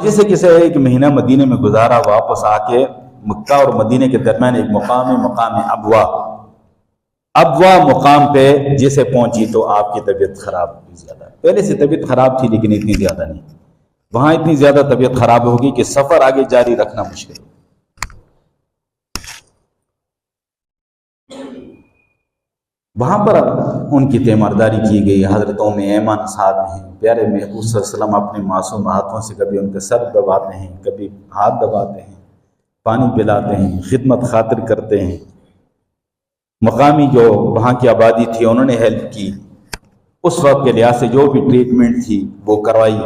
جیسے کسی ایک مہینہ مدینے میں گزارا، واپس آ کے مکہ اور مدینے کے درمیان ایک مقام ہے، مقام ابوا مقام پہ جیسے پہنچی تو آپ کی طبیعت خراب ہوئی زیادہ. پہلے سے طبیعت خراب تھی لیکن اتنی زیادہ نہیں. وہاں اتنی زیادہ طبیعت خراب ہوگی کہ سفر آگے جاری رکھنا مشکل. وہاں پر ان کی تیمارداری کی گئی. حضرت ام ایمن ساتھ ہیں. پیارے محبوب صلی اللہ علیہ وسلم اپنے معصوم ہاتھوں سے کبھی ان کے سر دباتے ہیں، کبھی ہاتھ دباتے ہیں، پانی پلاتے ہیں، خدمت خاطر کرتے ہیں. مقامی جو وہاں کی آبادی تھی انہوں نے ہیلپ کی. اس وقت کے لحاظ سے جو بھی ٹریٹمنٹ تھی وہ کروائی،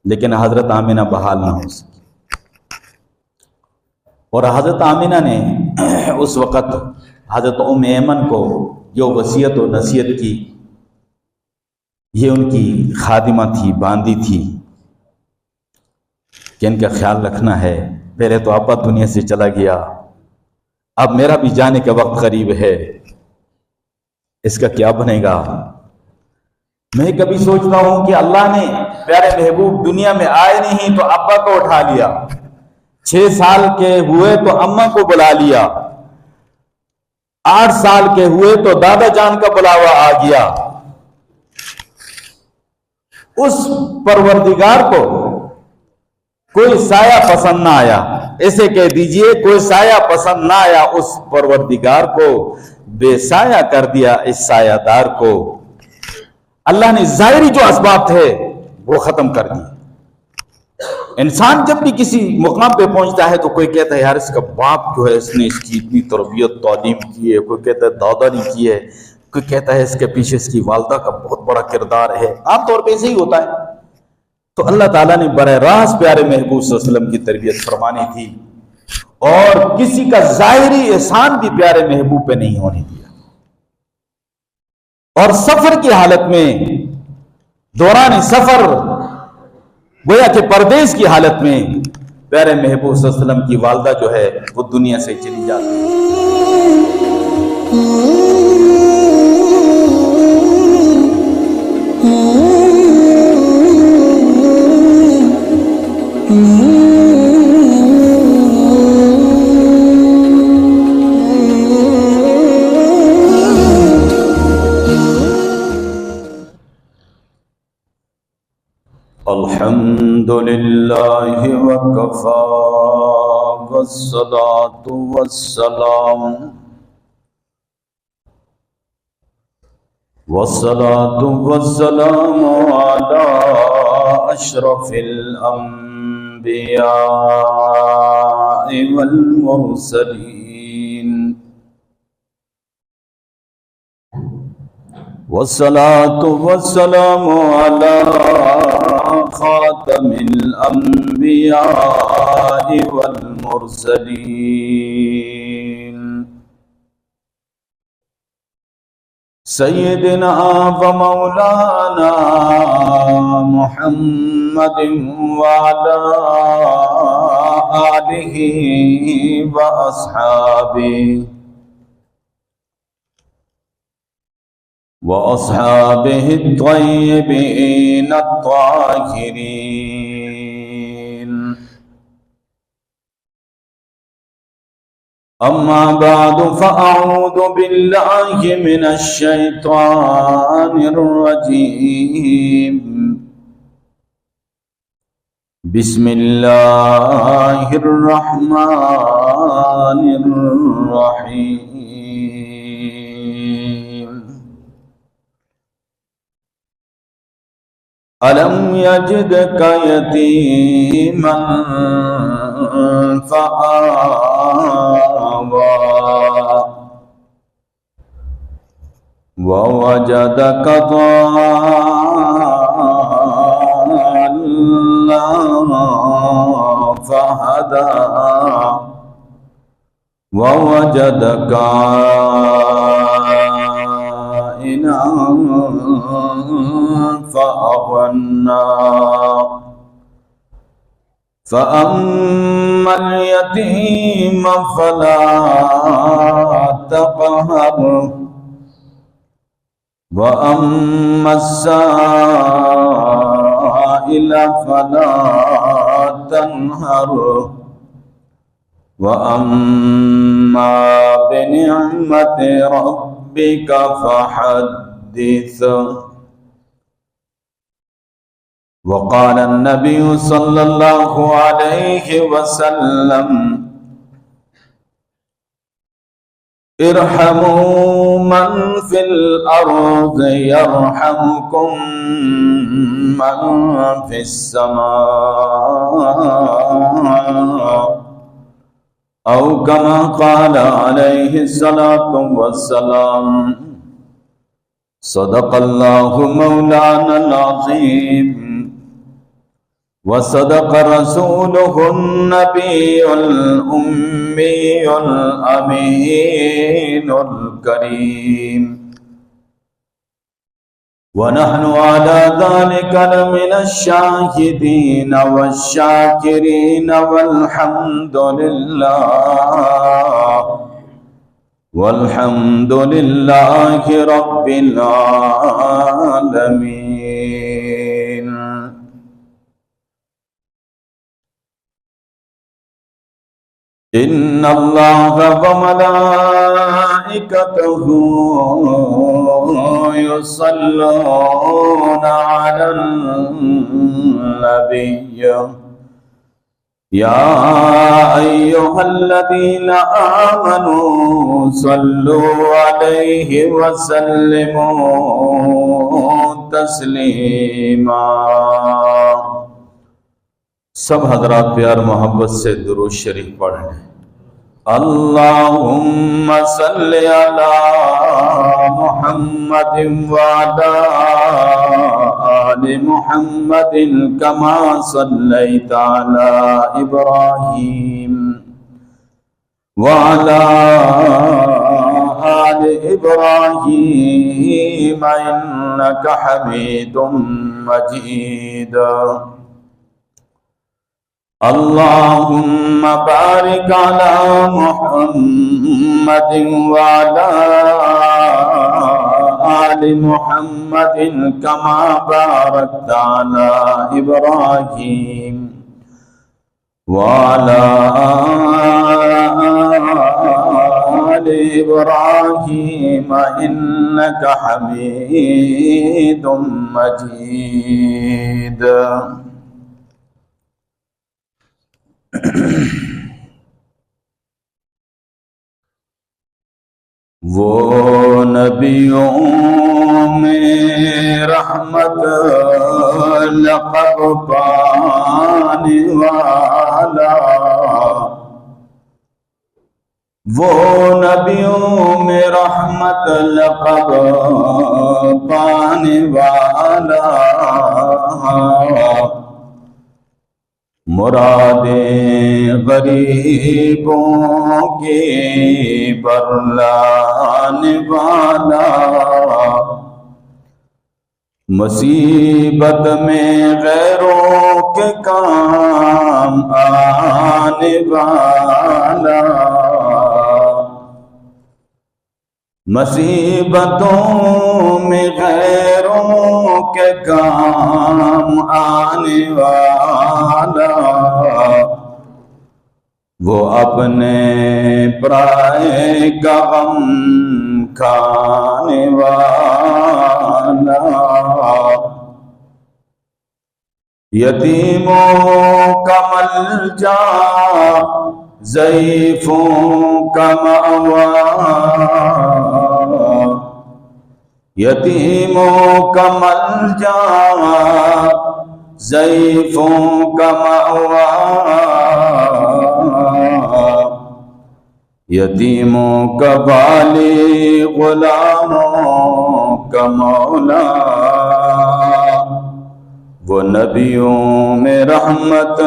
لیکن حضرت آمنہ بحال نہ ہو سکی. اور حضرت آمنہ نے اس وقت حضرت ام ایمن کو جو وصیت و نصیحت کی، یہ ان کی خادمہ تھی، باندی تھی کہ ان کا خیال رکھنا ہے. پہلے تو ابا دنیا سے چلا گیا، اب میرا بھی جانے کا وقت قریب ہے، اس کا کیا بنے گا. میں کبھی سوچتا ہوں کہ اللہ نے پیارے محبوب دنیا میں آئے نہیں تو ابا کو اٹھا لیا، 6 سال کے ہوئے تو اماں کو بلا لیا، 8 سال کے ہوئے تو دادا جان کا بلاوا آ گیا. اس پروردگار کو کوئی سایہ پسند نہ آیا. ایسے کہہ دیجئے کوئی سایہ پسند نہ آیا. اس پروردگار کو بے سایہ کر دیا. اس سایہ دار کو اللہ نے ظاہری جو اسباب تھے وہ ختم کر دی. انسان جب بھی کسی مقام پہ پہنچتا ہے تو کوئی کہتا ہے یار اس کا باپ جو ہے اس نے اس کی اتنی تربیت تعلیم کی ہے، کوئی کہتا ہے دادا نے کی ہے، کوئی کہتا ہے اس کے پیچھے اس کی والدہ کا بہت بڑا کردار ہے. عام طور پہ ایسے ہی ہوتا ہے. تو اللہ تعالیٰ نے براہ راست پیارے محبوب صلی اللہ علیہ وسلم کی تربیت فرمانی تھی اور کسی کا ظاہری احسان بھی پیارے محبوب پہ نہیں ہونے دیا. اور سفر کی حالت میں، دوران سفر گویا کہ پردیس کی حالت میں پیارے محبوب صلی اللہ علیہ وسلم کی والدہ جو ہے وہ دنیا سے چلی جاتی ہے. الحمد للہ وکفا والصلاة والسلام على اشرف الانبیاء والمرسلین والصلاة والسلام على خاتم الانبیاء والمرسلین سیدنا و مولانا محمد وعلى آلہ وأصحابه الطيبين الطاهرين. أما بعد فأعوذ بالله من الشيطان الرجيم. بسم الله الرحمن الرحيم. ألم يجدك يتيما فآوى ووجدك ضالا فهدى ووجدك عائلا فأغنى فأما اليتيم فلا تقهر وأما السائل السائل فلا تنهر وأما بنعمة ربك فحدث. وقال النبي صلى الله عليه وسلم ارحموا من في الأرض يرحمكم من في السماء أو كما قال عليه الصلاة والسلام. صدق الله مولانا العظيم وصدق رسوله النبي الأمي الأمين الكريم ونحن على ذلك لمن الشاهدين والشاكرين والحمد لله رب العالمين. إن الله وملائكته يصلون على النبي يا أيها الذين آمنوا صلوا عليه وسلموا تسلیما. سب حضرات پیار محبت سے درود شریف پڑھ لیں. اللہم صلی علی محمد وعلی آل محمد کما صلیت علی ابراہیم وعلی آل ابراہیم انک حمید مجید. اللهم بارك على محمد وعلى آل محمد كما باركت على إبراهيم وعلى آل إبراهيم إنك حميد مجيد. وہ نبیوں میں رحمت لقب پانے والا، وہ نبیوں میں رحمت لقب پانے والا، مرادیں غریبوں کی برلانے والا، مصیبت میں غیروں کے کام آنے والا، مصیبتوں میں غیروں کے کام آنے والا، وہ اپنے پرائے کا غم کھانے والا، یتیموں کا ملجا ضعیفوں کا مأویٰ، یتیموں کا ملجا ضعیفوں کا مأویٰ، یتیموں کا والی غلاموں کا مولا، وہ نبیوں میں رحمت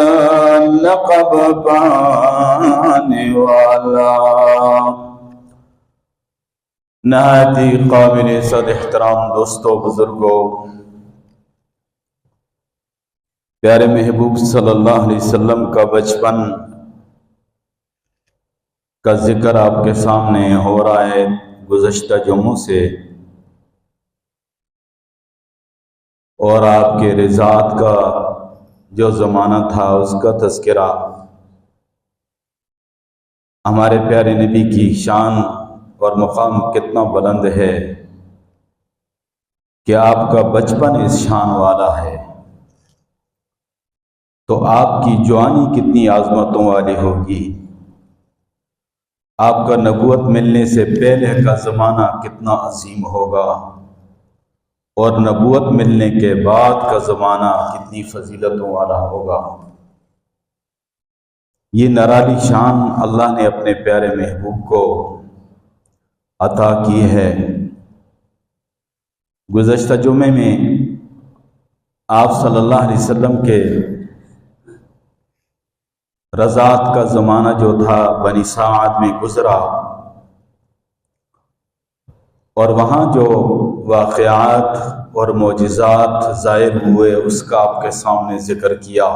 لقب پانے والا. نہایت ہی قابل صد احترام دوستوں، بزرگوں، پیارے محبوب صلی اللہ علیہ وسلم کا بچپن کا ذکر آپ کے سامنے ہو رہا ہے گزشتہ جمعوں سے، اور آپ کے رضاعت کا جو زمانہ تھا اس کا تذکرہ، ہمارے پیارے نبی کی شان اور مقام کتنا بلند ہے کہ آپ کا بچپن اس شان والا ہے، تو آپ کی جوانی کتنی عظمتوں والی ہوگی، آپ کا نبوت ملنے سے پہلے کا زمانہ کتنا عظیم ہوگا، اور نبوت ملنے کے بعد کا زمانہ کتنی فضیلتوں والا ہوگا۔ یہ نرالی شان اللہ نے اپنے پیارے محبوب کو عطا کی ہے۔ گزشتہ جمعے میں آپ صلی اللہ علیہ وسلم کے رضاعت کا زمانہ جو تھا بنی سعد میں گزرا، اور وہاں جو واقعات اور معجزات ظاہر ہوئے اس کا آپ کے سامنے ذکر کیا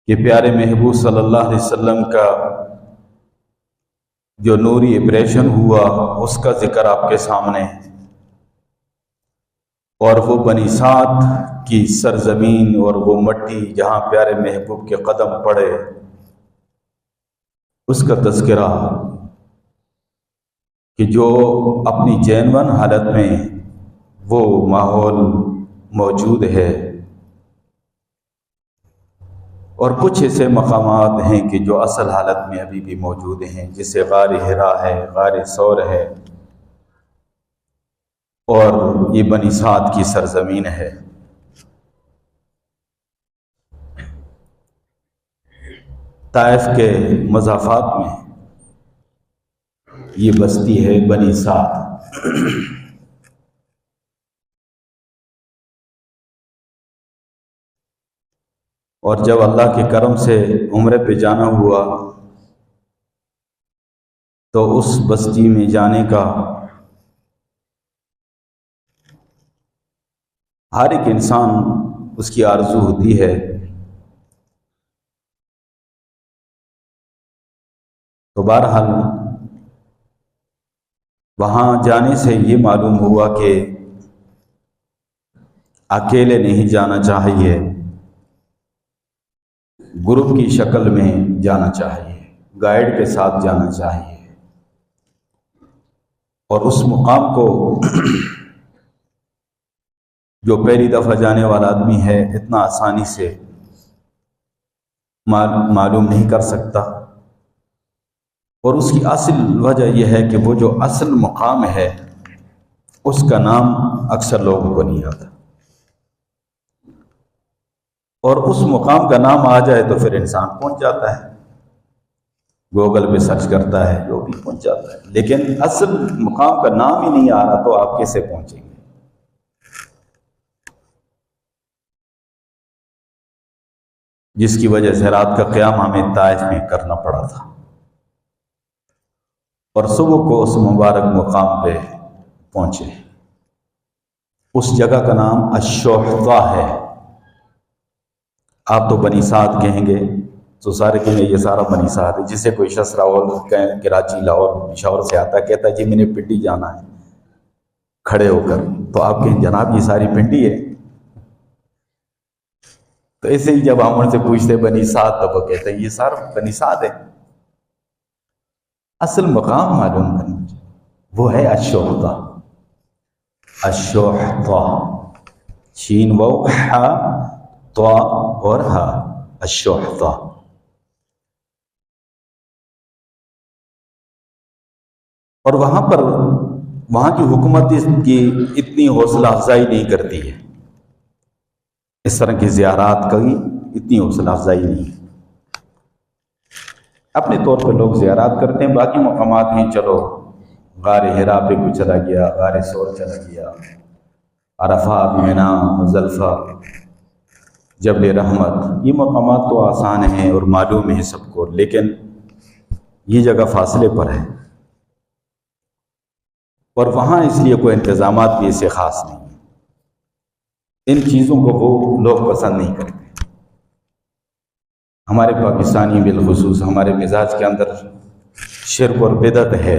کہ پیارے محبوب صلی اللہ علیہ وسلم کا جو نوری آپریشن ہوا اس کا ذکر آپ کے سامنے، اور وہ بنی سعد کی سرزمین اور وہ مٹی جہاں پیارے محبوب کے قدم پڑے اس کا تذکرہ، کہ جو اپنی جینون حالت میں وہ ماحول موجود ہے، اور کچھ ایسے مقامات ہیں کہ جو اصل حالت میں ابھی بھی موجود ہیں، جیسے غار حرا ہے، غار ثور ہے، اور یہ بنی سعد کی سرزمین ہے۔ طائف کے مضافات میں یہ بستی ہے بنی سعد۔ اور جب اللہ کے کرم سے عمرے پہ جانا ہوا تو اس بستی میں جانے کا ہر ایک انسان اس کی آرزو ہوتی ہے، تو بہرحال وہاں جانے سے یہ معلوم ہوا کہ اکیلے نہیں جانا چاہیے، گروپ کی شکل میں جانا چاہیے، گائیڈ کے ساتھ جانا چاہیے، اور اس مقام کو جو پہلی دفعہ جانے والا آدمی ہے اتنا آسانی سے معلوم نہیں کر سکتا، اور اس کی اصل وجہ یہ ہے کہ وہ جو اصل مقام ہے اس کا نام اکثر لوگوں کو نہیں آتا، اور اس مقام کا نام آ جائے تو پھر انسان پہنچ جاتا ہے، گوگل پہ سرچ کرتا ہے جو بھی پہنچ جاتا ہے، لیکن اصل مقام کا نام ہی نہیں آ رہا تو آپ کیسے پہنچیں گے؟ جس کی وجہ سے رات کا قیام ہمیں طائف میں کرنا پڑا تھا، اور صبح کو اس مبارک مقام پہ پہنچے۔ اس جگہ کا نام الشحطہ ہے۔ آپ تو بنی سعد کہیں گے تو سارے کہیں گے یہ سارا بنی سعد ہے، جسے کوئی شخص راول کراچی لاہور پشاور سے آتا ہے کہتا ہے جی میں نے پنڈی جانا ہے کھڑے ہو کر، تو آپ کہیں جناب یہ ساری پنڈی ہے؟ تو ایسے ہی جب ہم ان سے پوچھتے بنی سعد تو وہ کہتے ہیں یہ سارا بنی سعد ہے۔ اصل مقام معلوم کرنا چاہیے، وہ ہے الشحطہ۔ الشحطہ، شین و ہا طا اور ہا، الشحطہ۔ اور وہاں کی حکومت کی اتنی حوصلہ افزائی نہیں کرتی ہے، اس طرح کی زیارات کی اتنی حوصلہ افزائی نہیں ہے۔ اپنے طور پہ لوگ زیارات کرتے ہیں، باقی مقامات ہیں، چلو غار حرا پہ کوئی چلا گیا، غار ثور چلا گیا، عرفات، مینا، مزدلفہ، جبل رحمت، یہ مقامات تو آسان ہیں اور معلوم ہیں سب کو، لیکن یہ جگہ فاصلے پر ہے، اور وہاں اس لیے کوئی انتظامات بھی ایسے خاص نہیں، ان چیزوں کو وہ لوگ پسند نہیں کرتے۔ ہمارے پاکستانی بالخصوص ہمارے مزاج کے اندر شرک اور بدعت ہے،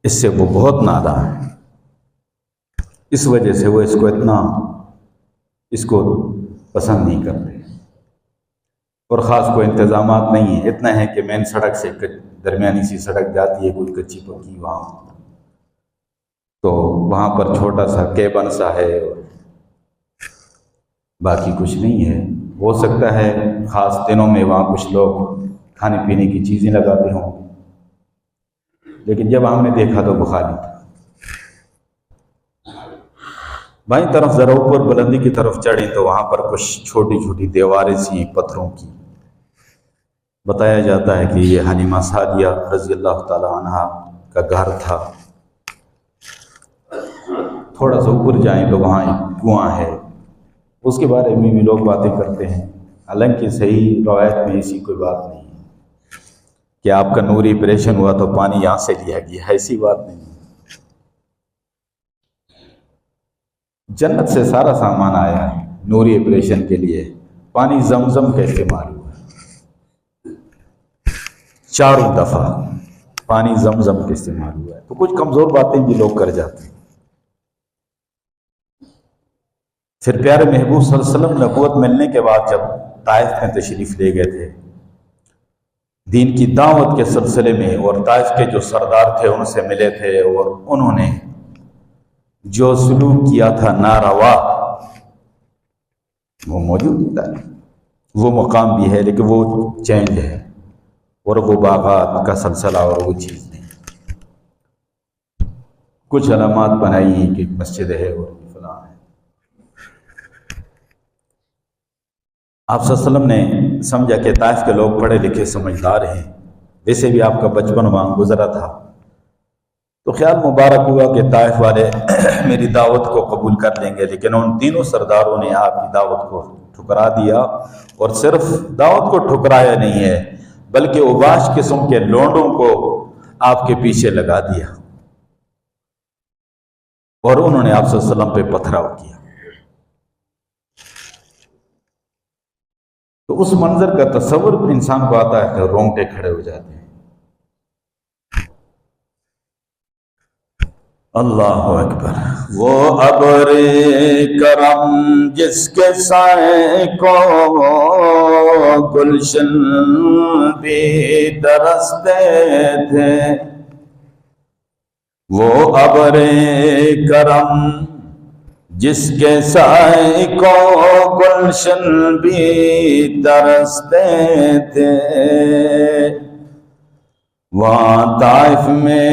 اس سے وہ بہت ناراض ہے۔ اس وجہ سے وہ اس کو پسند نہیں کرتے، اور خاص کوئی انتظامات نہیں ہیں، اتنا ہے کہ مین سڑک سے درمیانی سی سڑک جاتی ہے کوئی کچی پکی وہاں، تو وہاں پر چھوٹا سا کیبن سا ہے، اور باقی کچھ نہیں ہے۔ ہو سکتا ہے خاص دنوں میں وہاں کچھ لوگ کھانے پینے کی چیزیں لگاتے ہوں، لیکن جب ہم نے دیکھا تو وہ خالی تھا۔ بائیں طرف ذرا اوپر بلندی کی طرف چڑھیں تو وہاں پر کچھ چھوٹی چھوٹی دیواریں سی پتھروں کی، بتایا جاتا ہے کہ یہ حلیمہ سعدیہ رضی اللہ تعالی عنہا کا گھر تھا۔ تھوڑا سا اوپر جائیں تو وہاں ایک کنواں ہے، اس کے بارے میں بھی لوگ باتیں کرتے ہیں، حالانکہ صحیح روایت میں ایسی کوئی بات نہیں ہے کہ آپ کا نوری آپریشن ہوا تو پانی یہاں سے لیا گیا، ایسی بات نہیں ہے۔ جنت سے سارا سامان آیا ہے، نوری آپریشن کے لیے پانی زمزم کا استعمال ہوا ہے، 4 دفعہ پانی زمزم کا استعمال ہوا ہے، تو کچھ کمزور باتیں بھی لوگ کر جاتے ہیں۔ پھر پیارے محبوب صلی اللہ علیہ وسلم نبوت ملنے کے بعد جب طائف میں تشریف لے گئے تھے دین کی دعوت کے سلسلے میں، اور طائف کے جو سردار تھے ان سے ملے تھے، اور انہوں نے جو سلوک کیا تھا ناروا وہ موجود ہے، وہ مقام بھی ہے لیکن وہ چینج ہے، اور وہ باغات کا سلسلہ اور وہ چیز نہیں۔ کچھ علامات بنائی ہیں کہ مسجد ہے اور فلاں ہے۔ آپ صلی اللہ علیہ وسلم نے سمجھا کہ طائف کے لوگ پڑھے لکھے سمجھدار ہیں، ویسے بھی آپ کا بچپن وہاں گزرا تھا، تو خیال مبارک ہوا کہ طائف والے میری دعوت کو قبول کر لیں گے، لیکن ان تینوں سرداروں نے آپ کی دعوت کو ٹھکرا دیا، اور صرف دعوت کو ٹھکرایا نہیں ہے بلکہ اوباش قسم کے لونڈوں کو آپ کے پیچھے لگا دیا، اور انہوں نے آپ صلی اللہ علیہ وسلم پہ پتھراؤ کیا۔ تو اس منظر کا تصور انسان کو آتا ہے کہ رونگٹے کھڑے ہو جاتے ہیں۔ اللہ اکبر۔ وہ ابر کرم جس کے سائے کو گلشن بھی ترستے تھے، وہ ابر کرم جس کے سائے کو گلشن بھی ترستے تھے، وہاں طائف میں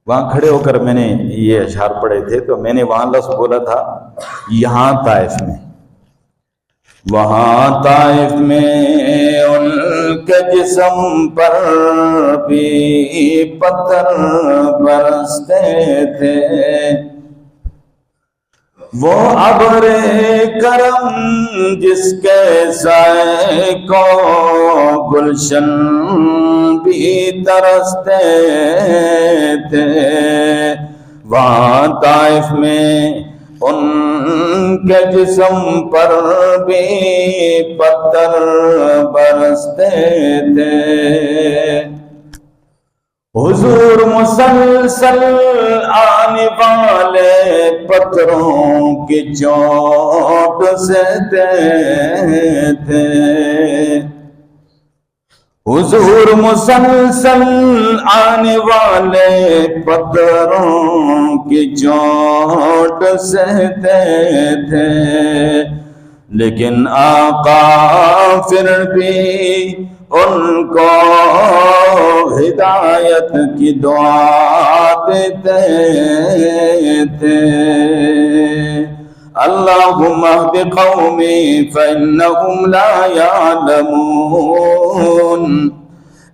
وہاں کھڑے ہو کر میں نے یہ اشعار پڑھے تھے، تو میں نے وہاں لفظ بولا تھا یہاں طائف میں، وہاں طائف میں ان کے جسم پر بھی پتھر برستے تھے، وہ ابر کرم جس کے سائے کو گلشن بھی ترستے تھے، وہاں طائف میں ان کے جسم پر بھی پتھر برستے تھے، حضور مسلسل آنے والے پتھروں کی چوٹ سہتے تھے، حضور مسلسل آنے والے پتھروں کی چوٹ سہتے تھے، لیکن آقا پھر بھی ان کو ہدایت کی دعا دیتے تھے، اللہم اہد قومی فإنہم لا یعلمون،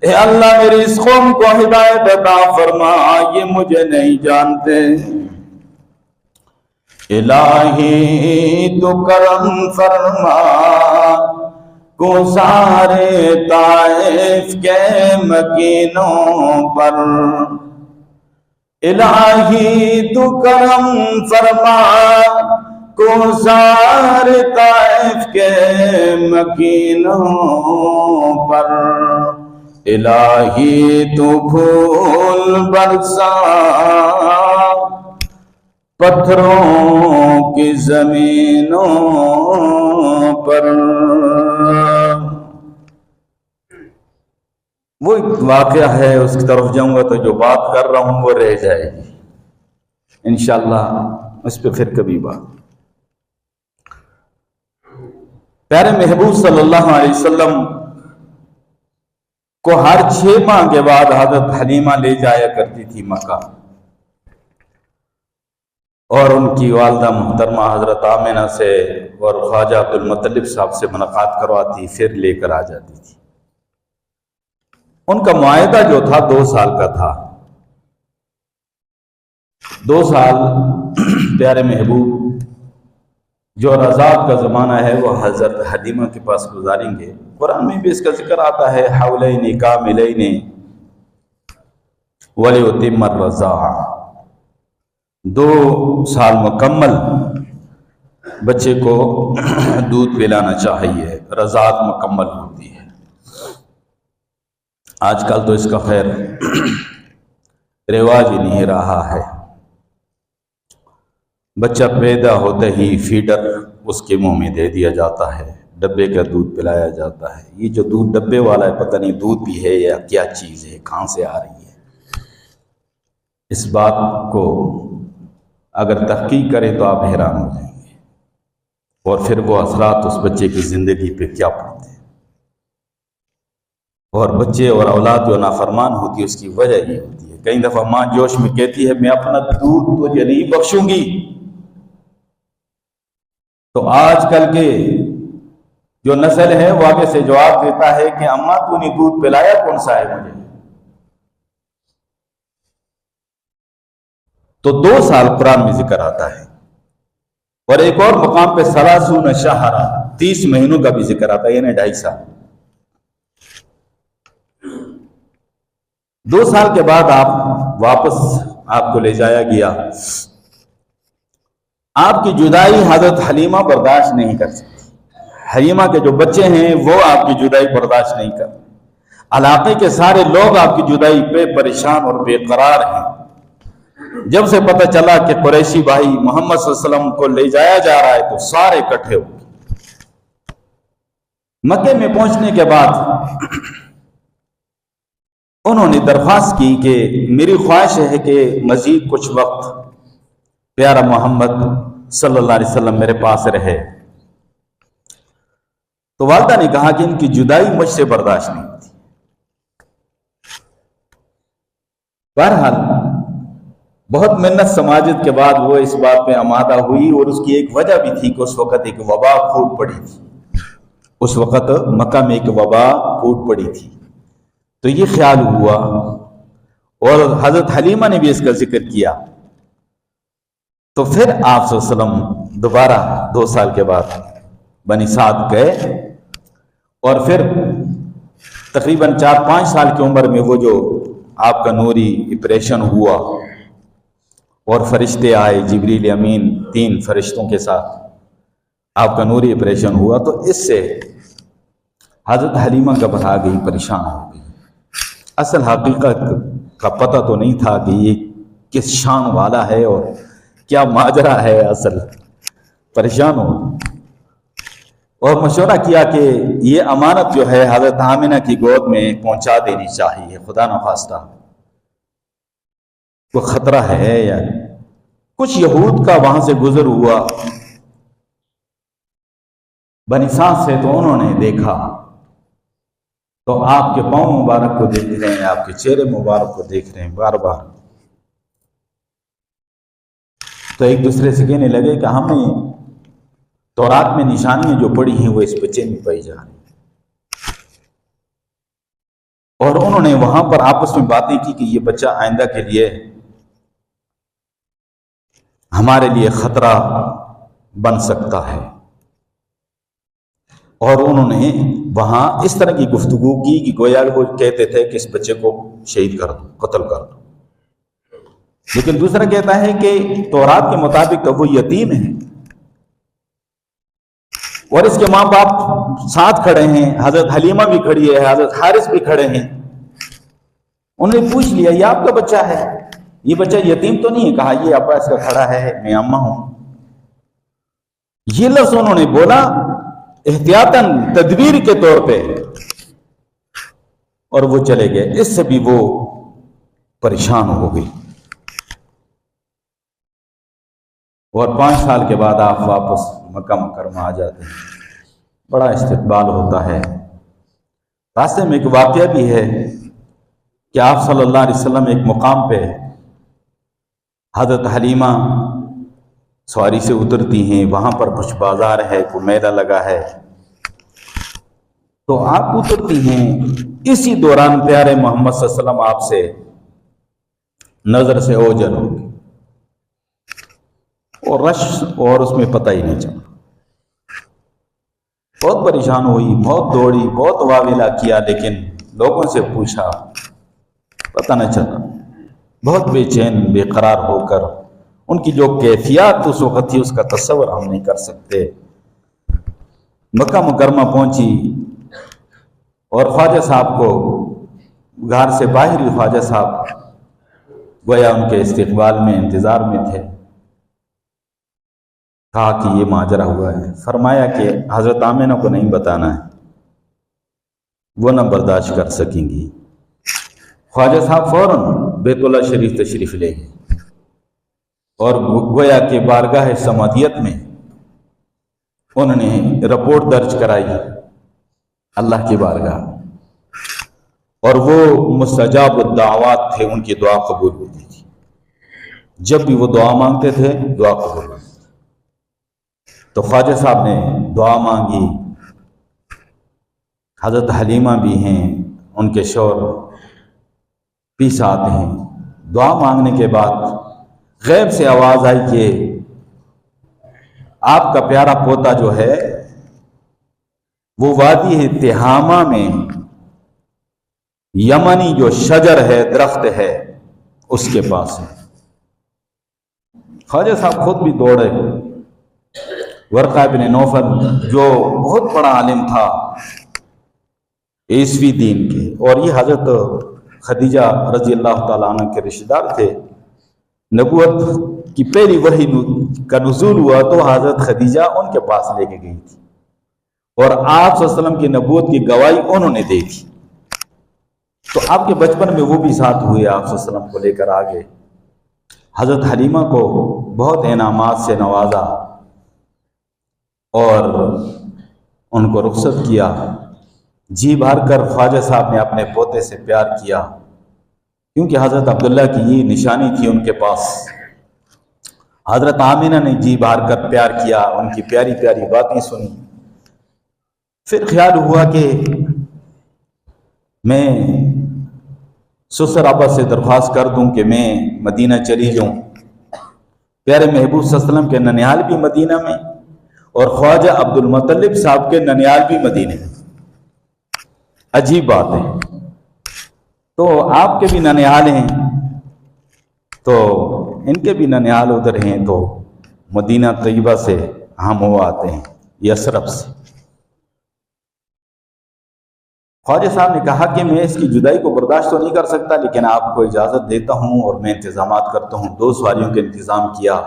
اے اللہ میری اس قوم کو ہدایت عطا فرما، یہ مجھے نہیں جانتے، الہی تو کرم فرما کو سارے طائف کے مکینوں پر، الہی تو کرم فرما کو سارے طائف کے مکینوں پر، الہی تو پھول برسا پتھروں کی زمینوں پر وہ ایک واقعہ ہے، اس کی طرف جاؤں گا تو جو بات کر رہا ہوں وہ رہ جائے گی انشاءاللہ، اس پہ پھر کبھی بات۔ پیارے محبوب صلی اللہ علیہ وسلم کو ہر 6 ماہ کے بعد حضرت حلیمہ لے جایا کرتی تھی مکہ، اور ان کی والدہ محترمہ حضرت آمنہ سے اور خواجہ عبد المطلب صاحب سے ملاقات کرواتی، پھر لے کر آ جاتی تھی۔ ان کا معاہدہ جو تھا 2 سال کا تھا۔ 2 سال پیارے محبوب جو رضاعت کا زمانہ ہے وہ حضرت حلیمہ کے پاس گزاریں گے۔ قرآن میں بھی اس کا ذکر آتا ہے، حولین کاملین ولیتم الرضاعہ، 2 سال مکمل بچے کو دودھ پلانا چاہیے، رضاعت مکمل ہوتی ہے۔ آج کل تو اس کا خیر رواج ہی نہیں رہا ہے، بچہ پیدا ہوتے ہی فیڈر اس کے منہ میں دے دیا جاتا ہے، ڈبے کا دودھ پلایا جاتا ہے۔ یہ جو دودھ ڈبے والا ہے پتہ نہیں دودھ بھی ہے یا کیا چیز ہے، کہاں سے آ رہی ہے، اس بات کو اگر تحقیق کریں تو آپ حیران ہو جائیں گے، اور پھر وہ اثرات اس بچے کی زندگی پہ کیا پڑتے ہیں۔ اور بچے اور اولاد جو نافرمان ہوتی ہے اس کی وجہ یہ ہوتی ہے، کئی دفعہ ماں جوش میں کہتی ہے میں اپنا دودھ تجھے نہیں بخشوں گی، تو آج کل کے جو نسل ہے وہ آگے سے جواب دیتا ہے کہ اماں تو نے دودھ پلایا کون سا ہے مجھے؟ تو 2 سال قرآن میں ذکر آتا ہے، اور ایک اور مقام پہ 30 شہرا 30 مہینوں کا بھی ذکر آتا ہے، یعنی 2.5 سال۔ 2 سال کے بعد آپ کو لے جایا گیا۔ آپ کی جدائی حضرت حلیمہ برداشت نہیں کر سکتی، حلیمہ کے جو بچے ہیں وہ آپ کی جدائی برداشت نہیں کر، علاقے کے سارے لوگ آپ کی جدائی پہ پریشان اور بے قرار ہیں۔ جب سے پتہ چلا کہ قریشی بھائی محمد صلی اللہ علیہ وسلم کو لے جایا جا رہا ہے تو سارے اکٹھے ہو گئے۔ مکے میں پہنچنے کے بعد انہوں نے درخواست کی کہ میری خواہش ہے کہ مزید کچھ وقت پیارا محمد صلی اللہ علیہ وسلم میرے پاس رہے۔ تو والدہ نے کہا کہ ان کی جدائی مجھ سے برداشت نہیں ہوتی۔ بہرحال بہت محنت سماجت کے بعد وہ اس بات پہ آمادہ ہوئی، اور اس کی ایک وجہ بھی تھی کہ اس وقت ایک وبا پھوٹ پڑی تھی، اس وقت مکہ میں ایک وبا پھوٹ پڑی تھی۔ تو یہ خیال ہوا، اور حضرت حلیمہ نے بھی اس کا ذکر کیا، تو پھر آپ صلی اللہ علیہ وسلم دوبارہ 2 سال کے بعد بنی سعد گئے، اور پھر تقریباً 4-5 سال کی عمر میں وہ جو آپ کا نوری آپریشن ہوا، اور فرشتے آئے، جبریل امین 3 فرشتوں کے ساتھ آپ کا نوری آپریشن ہوا، تو اس سے حضرت حلیمہ گھبرا گئی، پریشان ہو گئی۔ اصل حقیقت کا پتہ تو نہیں تھا کہ یہ کس شان والا ہے اور کیا ماجرا ہے، اصل پریشان ہو، اور مشورہ کیا کہ یہ امانت جو ہے حضرت آمنہ کی گود میں پہنچا دینی چاہیے، خدا نخواستہ کوئی خطرہ ہے یا کچھ یہود کا وہاں سے گزر ہوا بنی سعد سے، تو انہوں نے دیکھا تو آپ کے پاؤں مبارک کو دیکھ رہے ہیں، آپ کے چہرے مبارک کو دیکھ رہے ہیں بار بار، تو ایک دوسرے سے کہنے لگے کہ ہمیں تورات میں نشانیاں جو پڑی ہیں وہ اس بچے میں پائی جا رہی ہیں، اور انہوں نے وہاں پر آپس میں باتیں کی کہ یہ بچہ آئندہ کے لیے ہمارے لیے خطرہ بن سکتا ہے، اور انہوں نے وہاں اس طرح کی گفتگو کی کہ گویا وہ کہتے تھے کہ اس بچے کو شہید کر دو، قتل کر دو، لیکن دوسرا کہتا ہے کہ تورات کے مطابق تو وہ یتیم ہے، اور اس کے ماں باپ ساتھ کھڑے ہیں، حضرت حلیمہ بھی کھڑی ہے، حضرت حارث بھی کھڑے ہیں۔ انہوں نے پوچھ لیا یہ آپ کا بچہ ہے؟ یہ بچہ یتیم تو نہیں ہے، کہا یہ ابا اس کا کھڑا ہے، میں اماں ہوں۔ یہ لفظ انہوں نے بولا احتیاطاً، تدبیر کے طور پہ، اور وہ چلے گئے۔ اس سے بھی وہ پریشان ہو گئی، اور 5 سال کے بعد آپ واپس مکہ مکرمہ آ جاتے ہیں، بڑا استقبال ہوتا ہے۔ راستے میں ایک واقعہ بھی ہے کہ آپ صلی اللہ علیہ وسلم ایک مقام پہ حضرت حلیمہ سواری سے اترتی ہیں، وہاں پر کچھ بازار ہے، کوئی میلہ لگا ہے، تو آپ اترتی ہیں۔ اسی دوران پیارے محمد صلی اللہ علیہ وسلم آپ سے نظر سے اوجھل ہو گئے، اور رش اور اس میں پتہ ہی نہیں چلا۔ بہت پریشان ہوئی، بہت دوڑی، بہت واویلا کیا، لیکن لوگوں سے پوچھا، پتہ نہ چلا۔ بہت بے چین، بے قرار ہو کر، ان کی جو کیفیات اس وقت تھی اس کا تصور ہم نہیں کر سکتے۔ مکہ مکرمہ پہنچی، اور خواجہ صاحب کو گھر سے باہر ہی خواجہ صاحب گویا ان کے استقبال میں انتظار میں تھے۔ کہا کہ یہ ماجرا ہوا ہے، فرمایا کہ حضرت آمنہ کو نہیں بتانا ہے، وہ نہ برداشت کر سکیں گی۔ خواجہ صاحب فوراً بیت اللہ شریف تشریف لے گئے، اور گویا کہ بارگاہ سمادیت میں انہوں نے رپورٹ درج کرائی اللہ کی بارگاہ، اور وہ مستجاب الدعوات تھے، ان کی دعا قبول ہوتی تھی۔ جب بھی وہ دعا مانگتے تھے دعا قبول ہوتی تھی۔ تو خواجہ صاحب نے دعا مانگی، حضرت حلیمہ بھی ہیں، ان کے شوہر بھی ساتھ ہیں۔ دعا مانگنے کے بعد غیب سے آواز آئی کہ آپ کا پیارا پوتا جو ہے وہ وادی ہے تہامہ میں یمنی جو شجر ہے، درخت ہے، اس کے پاس ہے۔ خواجہ صاحب خود بھی دوڑے۔ ورقہ بن نوفل جو بہت بڑا عالم تھا عیسوی دین کے، اور یہ حضرت خدیجہ رضی اللہ تعالیٰ عنہ کے رشتہ دار تھے، نبوت کی پہلی وحی کا نزول ہوا تو حضرت خدیجہ ان کے پاس لے کے گئی تھی، اور آپ صلی اللہ علیہ وسلم کی نبوت کی گواہی انہوں نے دی تھی۔ تو آپ کے بچپن میں وہ بھی ساتھ ہوئے، آپ صلی اللہ علیہ وسلم کو لے کر آگے حضرت حلیمہ کو بہت انعامات سے نوازا، اور ان کو رخصت کیا۔ جی بھر کر خواجہ صاحب نے اپنے پوتے سے پیار کیا، کیونکہ حضرت عبداللہ کی یہ نشانی تھی ان کے پاس۔ حضرت آمنہ نے جی بھر کر پیار کیا، ان کی پیاری پیاری باتیں سنی۔ پھر خیال ہوا کہ میں سسر ابا سے درخواست کر دوں کہ میں مدینہ چلی جاؤں۔ پیارے محبوب صلی اللہ علیہ وسلم کے ننیال بھی مدینہ میں، اور خواجہ عبد المطلب صاحب کے ننیال بھی مدینہ میں۔ عجیب بات ہے، تو آپ کے بھی ننیال ہیں، تو ان کے بھی ننیال ادھر ہیں، تو مدینہ طیبہ سے ہم وہ آتے ہیں، یثرب سے۔ خواجہ صاحب نے کہا کہ میں اس کی جدائی کو برداشت تو نہیں کر سکتا، لیکن آپ کو اجازت دیتا ہوں اور میں انتظامات کرتا ہوں۔ 2 سواریوں کا انتظام کیا،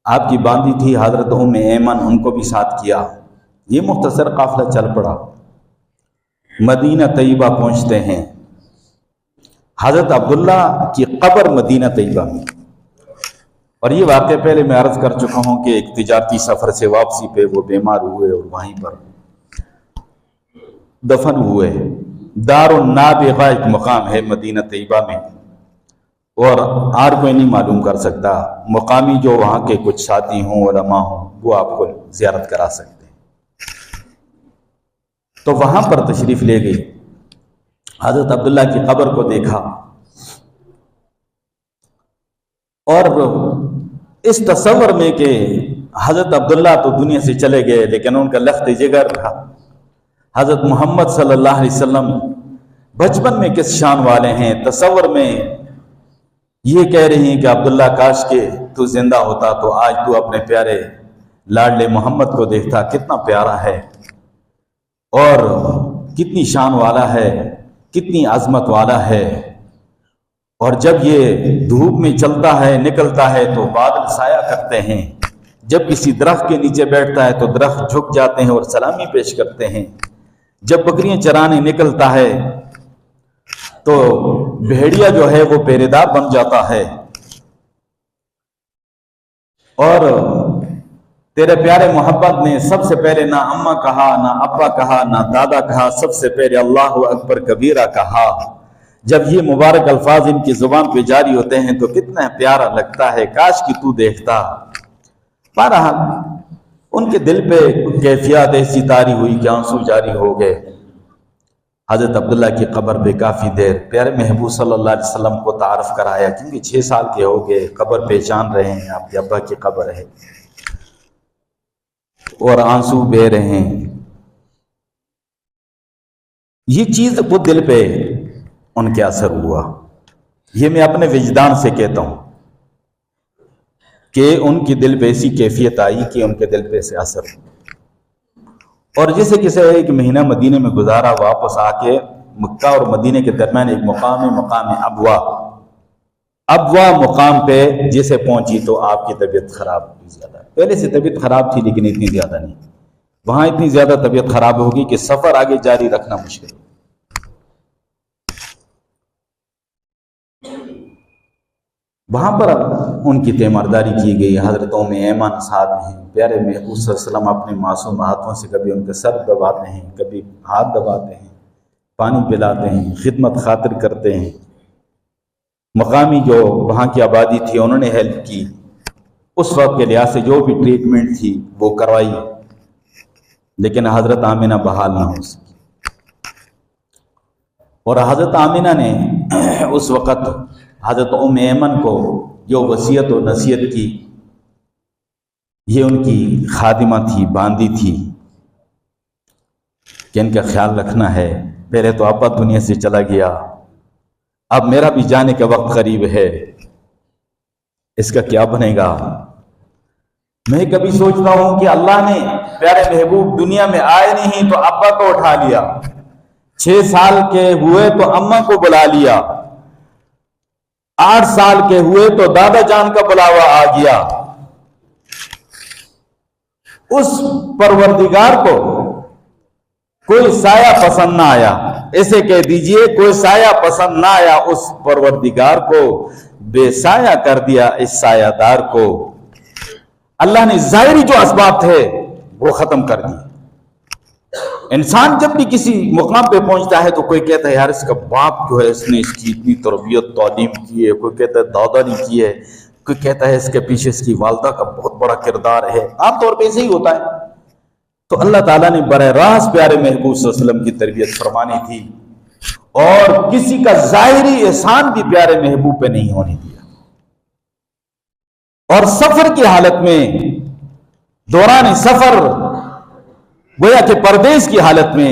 آپ کی باندھی تھی حضرت ام ایمن، ان کو بھی ساتھ کیا۔ یہ مختصر قافلہ چل پڑا، مدینہ طیبہ پہنچتے ہیں۔ حضرت عبداللہ کی قبر مدینہ طیبہ میں، اور یہ واقعہ پہلے میں عرض کر چکا ہوں کہ ایک تجارتی سفر سے واپسی پہ وہ بیمار ہوئے اور وہیں پر دفن ہوئے۔ دار النابغہ ایک مقام ہے مدینہ طیبہ میں، اور ہر کوئی نہیں معلوم کر سکتا، مقامی جو وہاں کے کچھ ساتھی ہوں، علماء ہوں، وہ آپ کو زیارت کرا سکتے ہیں۔ تو وہاں پر تشریف لے گئی، حضرت عبداللہ کی قبر کو دیکھا، اور اس تصور میں کہ حضرت عبداللہ تو دنیا سے چلے گئے، لیکن ان کا لخت جگر رہا۔ حضرت محمد صلی اللہ علیہ وسلم بچپن میں کس شان والے ہیں، تصور میں یہ کہہ رہی ہیں کہ عبداللہ کاش کہ تو زندہ ہوتا تو آج تو اپنے پیارے لاڈلے محمد کو دیکھتا، کتنا پیارا ہے اور کتنی شان والا ہے، کتنی عظمت والا ہے۔ اور جب یہ دھوپ میں چلتا ہے نکلتا ہے تو بادل سایہ کرتے ہیں، جب کسی درخت کے نیچے بیٹھتا ہے تو درخت جھک جاتے ہیں اور سلامی پیش کرتے ہیں، جب بکریاں چرانے نکلتا ہے تو بھیڑیا جو ہے وہ پہرے دار بن جاتا ہے، اور تیرے پیارے محبت نے سب سے پہلے نہ اماں کہا، نہ ابا کہا، نہ دادا کہا، سب سے پہلے اللہ اکبر کبیرہ کہا۔ جب یہ مبارک الفاظ ان کی زبان پہ جاری ہوتے ہیں تو کتنا پیارا لگتا ہے، کاش کہ تو دیکھتا۔ بہرحال ان کے دل پہ کیفیات ایسی طاری ہوئی کہ آنسو جاری ہو گئے۔ حضرت عبداللہ کی قبر پہ کافی دیر پیارے محبوب صلی اللہ علیہ وسلم کو تعارف کرایا، کیونکہ 6 سال کے ہو گئے، قبر پہچان رہے ہیں، آپ کے ابا کی قبر ہے، اور آنسو بہہ رہے ہیں۔ یہ چیز وہ دل پہ ان کے اثر ہوا، یہ میں اپنے وجدان سے کہتا ہوں کہ ان کی دل پہ ایسی کیفیت آئی کہ ان کے دل پہ سے اثر ہوا۔ اور جسے کسی ایک مہینہ مدینے میں گزارا، واپس آ کے مکہ اور مدینے کے درمیان ایک مقام ہے، مقام ابوا مقام پہ جسے پہنچی تو آپ کی طبیعت خراب ہوئی زیادہ، پہلے سے طبیعت خراب تھی لیکن اتنی زیادہ نہیں، وہاں اتنی زیادہ طبیعت خراب ہوگی کہ سفر آگے جاری رکھنا مشکل۔ وہاں پر ان کی تیمارداری کی گئی، حضرت ام ایمن ساتھ ہیں، پیارے محبوب صلی اللہ علیہ وسلم اپنے معصوم ہاتھوں سے کبھی ان کے سر دباتے ہیں، کبھی ہاتھ دباتے ہیں، پانی پلاتے ہیں، خدمت خاطر کرتے ہیں۔ مقامی جو وہاں کی آبادی تھی انہوں نے ہیلپ کی، اس وقت کے لحاظ سے جو بھی ٹریٹمنٹ تھی وہ کروائی، لیکن حضرت آمینہ بحال نہ ہو سکی۔ اور حضرت آمینہ نے اس وقت حضرت ام ایمن کو جو وصیت و نصیحت کی، یہ ان کی خادمہ تھی، باندی تھی کہ ان کا خیال رکھنا ہے، پہلے تو ابا دنیا سے چلا گیا، اب میرا بھی جانے کا وقت قریب ہے، اس کا کیا بنے گا۔ میں کبھی سوچتا ہوں کہ اللہ نے پیارے محبوب دنیا میں آئے نہیں تو ابا کو اٹھا لیا، 6 سال کے ہوئے تو اماں کو بلا لیا، 8 سال کے ہوئے تو دادا جان کا بلاوا آ گیا۔ اس پروردگار کو کوئی سایہ پسند نہ آیا، ایسے کہہ دیجئے کوئی سایہ پسند نہ آیا، اس پروردگار کو بے سایہ کر دیا، اس سایہ دار کو اللہ نے ظاہری جو اسباب تھے وہ ختم کر دیے۔ انسان جب بھی کسی مقام پہ پہنچتا ہے تو کوئی کہتا ہے یار اس کا باپ جو ہے اس نے اس کی اتنی تربیت تعلیم کی ہے، کوئی کہتا ہے دادا نے کی ہے، کوئی کہتا ہے اس کے پیچھے اس کی والدہ کا بہت بڑا کردار ہے، عام طور پہ ایسے ہی ہوتا ہے۔ تو اللہ تعالیٰ نے براہ راست پیارے محبوب صلی اللہ علیہ وسلم کی تربیت فرمانی تھی، اور کسی کا ظاہری احسان بھی پیارے محبوب پہ نہیں ہونے دیا۔ اور سفر کی حالت میں، دوران سفر گویا کہ پردیس کی حالت میں،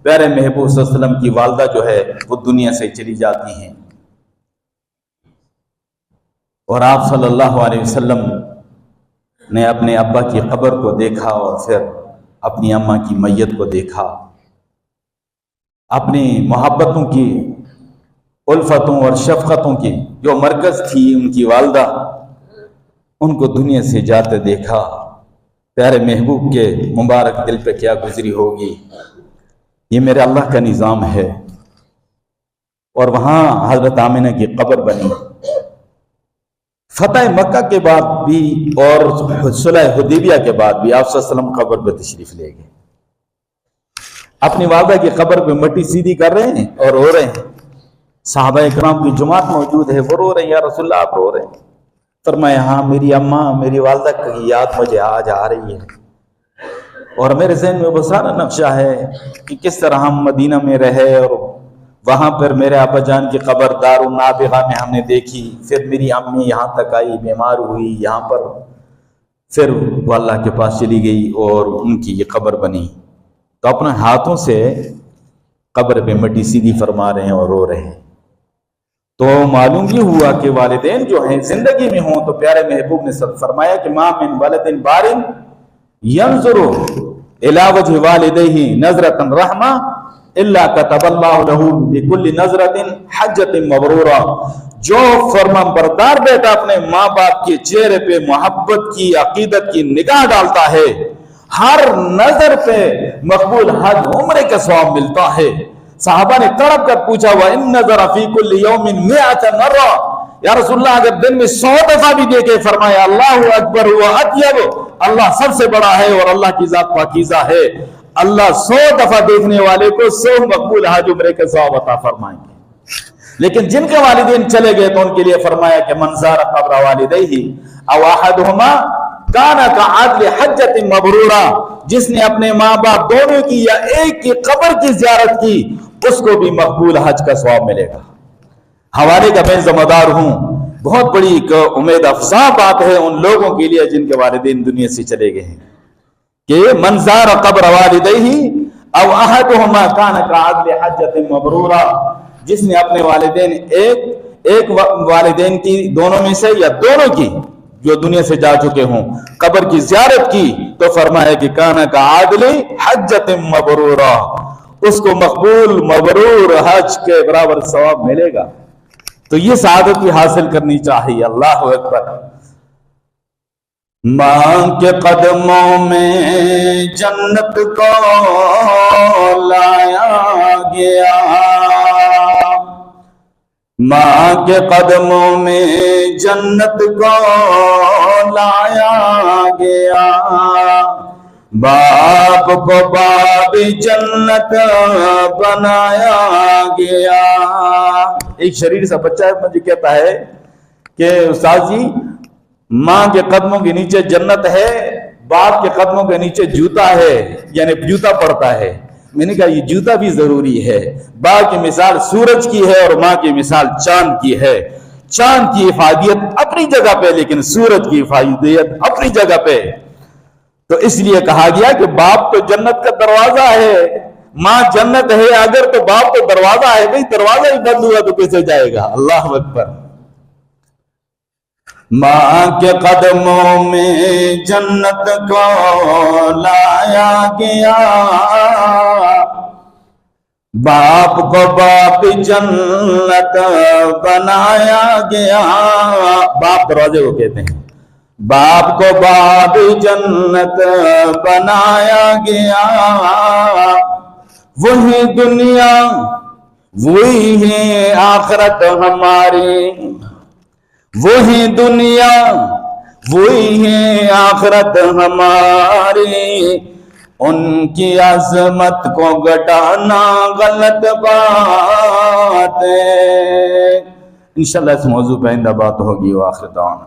پیارے محبوب صلی اللہ علیہ وسلم کی والدہ جو ہے وہ دنیا سے چلی جاتی ہیں، اور آپ صلی اللہ علیہ وسلم نے اپنے ابا کی قبر کو دیکھا اور پھر اپنی اماں کی میت کو دیکھا، اپنی محبتوں کی، الفتوں اور شفقتوں کی جو مرکز تھی ان کی والدہ، ان کو دنیا سے جاتے دیکھا۔ پیارے محبوب کے مبارک دل پہ کیا گزری ہوگی، یہ میرے اللہ کا نظام ہے۔ اور وہاں حضرت آمینہ کی قبر بنی۔ فتح مکہ کے بعد بھی اور صلح حدیبیہ کے بعد بھی آپ صلی اللہ علیہ وسلم قبر پہ تشریف لے گئے، اپنی والدہ کی قبر پہ مٹی سیدھی کر رہے ہیں اور رو رہے ہیں۔ صحابہ کرام کی جماعت موجود ہے، وہ رو رہے ہیں، یا رسول اللہ آپ رو رہے ہیں؟ فرمایا ہاں میری اماں، میری والدہ کی یاد مجھے آج آ رہی ہے، اور میرے ذہن میں وہ سارا نقشہ ہے کہ کس طرح ہم مدینہ میں رہے، اور وہاں پر میرے ابا جان کی قبر دار النابغہ میں ہم نے دیکھی، پھر میری امی یہاں تک آئی، بیمار ہوئی یہاں پر، پھر وہ اللہ کے پاس چلی گئی اور ان کی یہ قبر بنی۔ تو اپنے ہاتھوں سے قبر پہ مٹی سیدھی فرما رہے ہیں اور رو رہے ہیں۔ تو معلوم یہ ہوا کہ والدین جو ہیں زندگی میں ہوں تو پیارے محبوب نے فرمایا کہ ما من ولد بار ينظر الى وجه والديه نظرة رحمة الا كتب الله له بكل نظرة حجة مبرورة۔ جو فرما بردار بیٹا اپنے ماں باپ کے چہرے پہ محبت کی عقیدت کی نگاہ ڈالتا ہے، ہر نظر پہ مقبول حج عمرے کا ثواب ملتا ہے۔ صحابہ نے تڑپ کر پوچھا وَإِن نَظَرَ فِي كُلِّ يَوْمٍ 100 مرہ، یا رسول اللہ اگر دن میں 100 دفعہ بھی دیکھے، فرمایا اللہ اکبر و اطیب، اللہ سب سے بڑا ہے اور اللہ کی ذات پاکیزہ ہے، اللہ 100 دفعہ دیکھنے والے کو 100 مقبول حج عمرے کا ثواب عطا فرمائیں گے۔ لیکن جن کے والدین چلے گئے تو ان کے لیے فرمایا کہ من زار قبر والدیہ او احدہما کانا کعدل حجۃ مبرورہ، جس نے اپنے ماں باپ دونوں کی یا ایک کی قبر کی زیارت کی، اس کو بھی مقبول حج کا ثواب ملے گا۔ حوالے کا میں ذمہ دار ہوں، بہت بڑی ایک امید افزا بات ہے ان لوگوں کے لیے جن کے والدین دنیا سے چلے گئے ہیں، کہ من زار قبر والدیہ او احدہما کانا کعدل حجۃ مبرورہ، جس نے اپنے والدین ایک والدین کی دونوں میں سے یا دونوں کی جو دنیا سے جا چکے ہوں قبر کی زیارت کی، تو فرمایا کہ کانا کا عادل حجۃ مبرورہ، اس کو مقبول مبرور حج کے برابر ثواب ملے گا۔ تو یہ سعادت بھی حاصل کرنی چاہیے۔ اللہ اکبر۔ ماں کے قدموں میں جنت کو لایا گیا، ماں کے قدموں میں جنت کو لایا گیا، باپ کو باب جنت بنایا گیا۔ ایک شریر سا بچہ مجھے کہتا ہے کہ استاد جی ماں کے قدموں کے نیچے جنت ہے، باپ کے قدموں کے نیچے جوتا ہے، یعنی جوتا پڑتا ہے۔ میں نے کہا یہ جوتا بھی ضروری ہے۔ باپ کی مثال سورج کی ہے اور ماں کی مثال چاند کی ہے۔ چاند کی افادیت اپنی جگہ پہ، لیکن سورج کی افادیت اپنی جگہ پہ۔ تو اس لیے کہا گیا کہ باپ تو جنت کا دروازہ ہے، ماں جنت ہے اگر، تو باپ تو دروازہ ہے، بھئی دروازہ ہی بند ہوا تو کیسے جائے گا؟ اللہ اکبر۔ ماں کے قدموں میں جنت کو لایا گیا، باپ کو باپ جنت بنایا گیا۔ باپ دروازے کو کہتے ہیں۔ باپ کو باپ جنت بنایا گیا، وہی دنیا وہی ہے آخرت ہماری، وہی دنیا وہی ہے آخرت ہماری، ان کی عظمت کو گٹانا غلط بات ہے۔ انشاءاللہ اس موضوع پہ آئندہ بات ہوگی۔ وآخر دعوانا